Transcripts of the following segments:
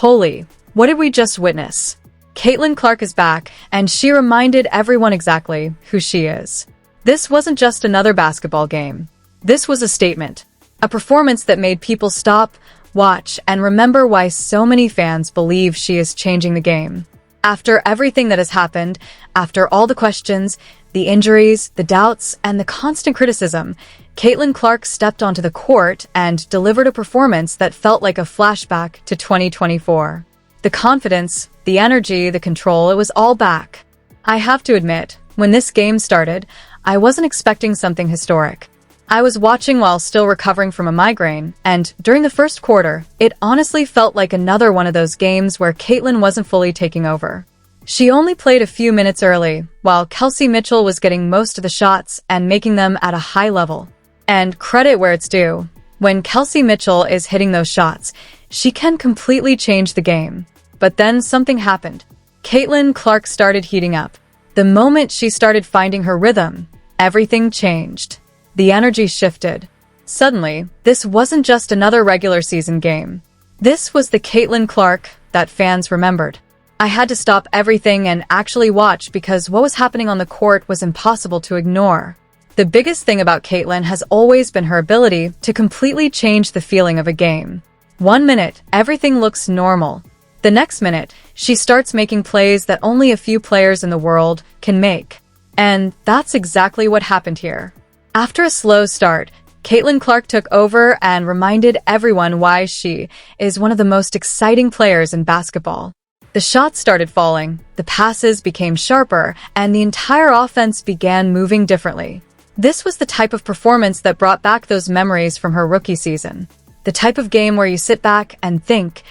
Holy, what did we just witness? Caitlin Clark is back, and she reminded everyone exactly who she is. This wasn't just another basketball game. This was a statement, a performance that made people stop, watch, and remember why so many fans believe she is changing the game. After everything that has happened, after all the questions, the injuries, the doubts, and the constant criticism, Caitlin Clark stepped onto the court and delivered a performance that felt like a flashback to 2024. The confidence, the energy, the control, it was all back. I have to admit, when this game started, I wasn't expecting something historic. I was watching while still recovering from a migraine, and during the first quarter, it honestly felt like another one of those games where Caitlin wasn't fully taking over. She only played a few minutes early, while Kelsey Mitchell was getting most of the shots and making them at a high level. And credit where it's due, when Kelsey Mitchell is hitting those shots, she can completely change the game. But then something happened. Caitlin Clark started heating up. The moment she started finding her rhythm, everything changed. The energy shifted. Suddenly, this wasn't just another regular season game. This was the Caitlin Clark that fans remembered. I had to stop everything and actually watch because what was happening on the court was impossible to ignore. The biggest thing about Caitlin has always been her ability to completely change the feeling of a game. 1 minute, everything looks normal. The next minute, she starts making plays that only a few players in the world can make. And that's exactly what happened here. After a slow start, Caitlin Clark took over and reminded everyone why she is one of the most exciting players in basketball. The shots started falling, the passes became sharper, and the entire offense began moving differently. This was the type of performance that brought back those memories from her rookie season. The type of game where you sit back and think,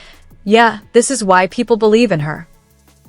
yeah, this is why people believe in her.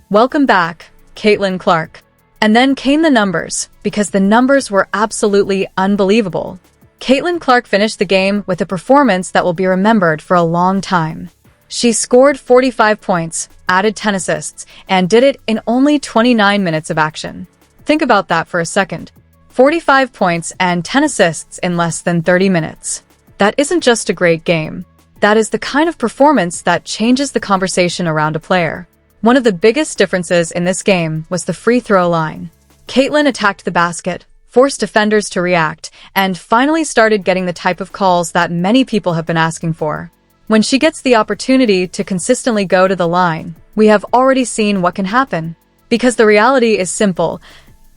Welcome back, Caitlin Clark. And then came the numbers, because the numbers were absolutely unbelievable. Caitlin Clark finished the game with a performance that will be remembered for a long time. She scored 45 points, added 10 assists, and did it in only 29 minutes of action. Think about that for a second. 45 points and 10 assists in less than 30 minutes. That isn't just a great game. That is the kind of performance that changes the conversation around a player. One of the biggest differences in this game was the free throw line. Caitlin attacked the basket, forced defenders to react, and finally started getting the type of calls that many people have been asking for. When she gets the opportunity to consistently go to the line, we have already seen what can happen. Because the reality is simple,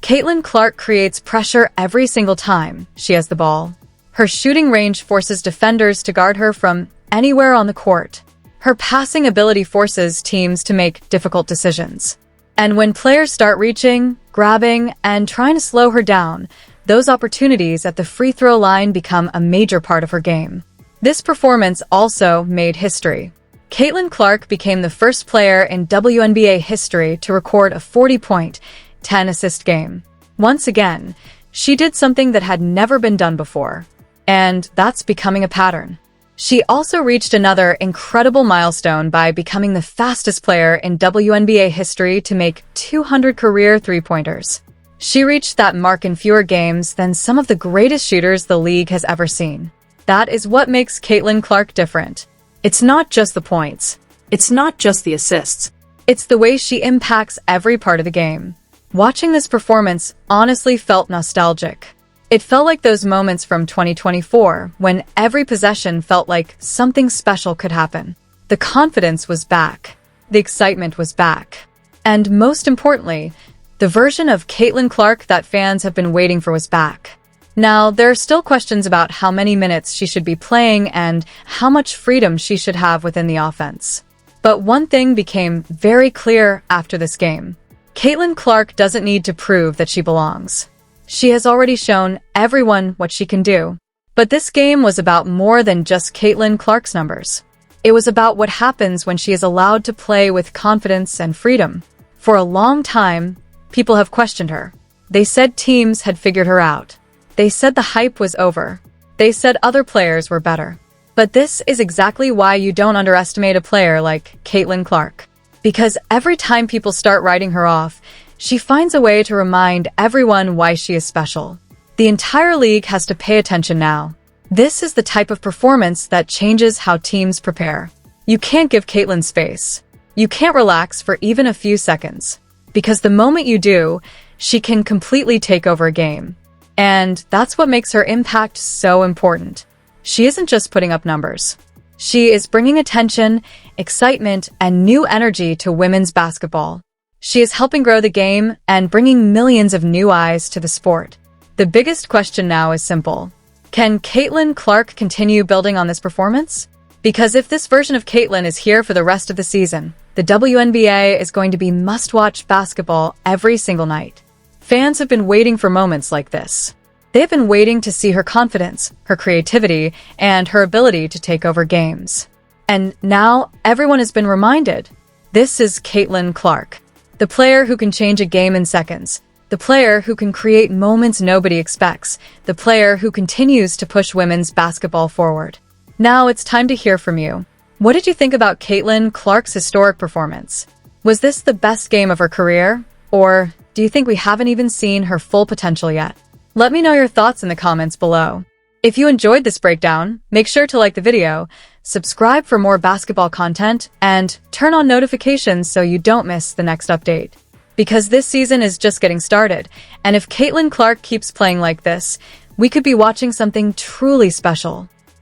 Caitlin Clark creates pressure every single time she has the ball. Her shooting range forces defenders to guard her from anywhere on the court. Her passing ability forces teams to make difficult decisions. And when players start reaching, grabbing, and trying to slow her down, those opportunities at the free throw line become a major part of her game. This performance also made history. Caitlin Clark became the first player in WNBA history to record a 40-point, 10-assist game. Once again, she did something that had never been done before. And that's becoming a pattern. She also reached another incredible milestone by becoming the fastest player in WNBA history to make 200 career three-pointers. She reached that mark in fewer games than some of the greatest shooters the league has ever seen. That is what makes Caitlin Clark different. It's not just the points. It's not just the assists. It's the way she impacts every part of the game. Watching this performance honestly felt nostalgic. It felt like those moments from 2024 when every possession felt like something special could happen. The confidence was back. The excitement was back. And most importantly, the version of Caitlin Clark that fans have been waiting for was back. Now, there are still questions about how many minutes she should be playing and how much freedom she should have within the offense. But one thing became very clear after this game. Caitlin Clark doesn't need to prove that she belongs. She has already shown everyone what she can do. But this game was about more than just Caitlin Clark's numbers. It was about what happens when she is allowed to play with confidence and freedom. For a long time, people have questioned her. They said teams had figured her out. They said the hype was over. They said other players were better. But this is exactly why you don't underestimate a player like Caitlin Clark. Because every time people start writing her off, she finds a way to remind everyone why she is special. The entire league has to pay attention now. This is the type of performance that changes how teams prepare. You can't give Caitlin space. You can't relax for even a few seconds. Because the moment you do, she can completely take over a game. And that's what makes her impact so important. She isn't just putting up numbers. She is bringing attention, excitement, and new energy to women's basketball. She is helping grow the game and bringing millions of new eyes to the sport. The biggest question now is simple. Can Caitlin Clark continue building on this performance? Because if this version of Caitlin is here for the rest of the season, the WNBA is going to be must-watch basketball every single night. Fans have been waiting for moments like this. They've been waiting to see her confidence, her creativity, and her ability to take over games. And now everyone has been reminded. This is Caitlin Clark, the player who can change a game in seconds, the player who can create moments nobody expects, the player who continues to push women's basketball forward. Now it's time to hear from you. What did you think about Caitlin Clark's historic performance? Was this the best game of her career? Or do you think we haven't even seen her full potential yet? Let me know your thoughts in the comments below. If you enjoyed this breakdown, make sure to like the video, subscribe for more basketball content, and turn on notifications so you don't miss the next update. Because this season is just getting started, and if Caitlin Clark keeps playing like this, we could be watching something truly special.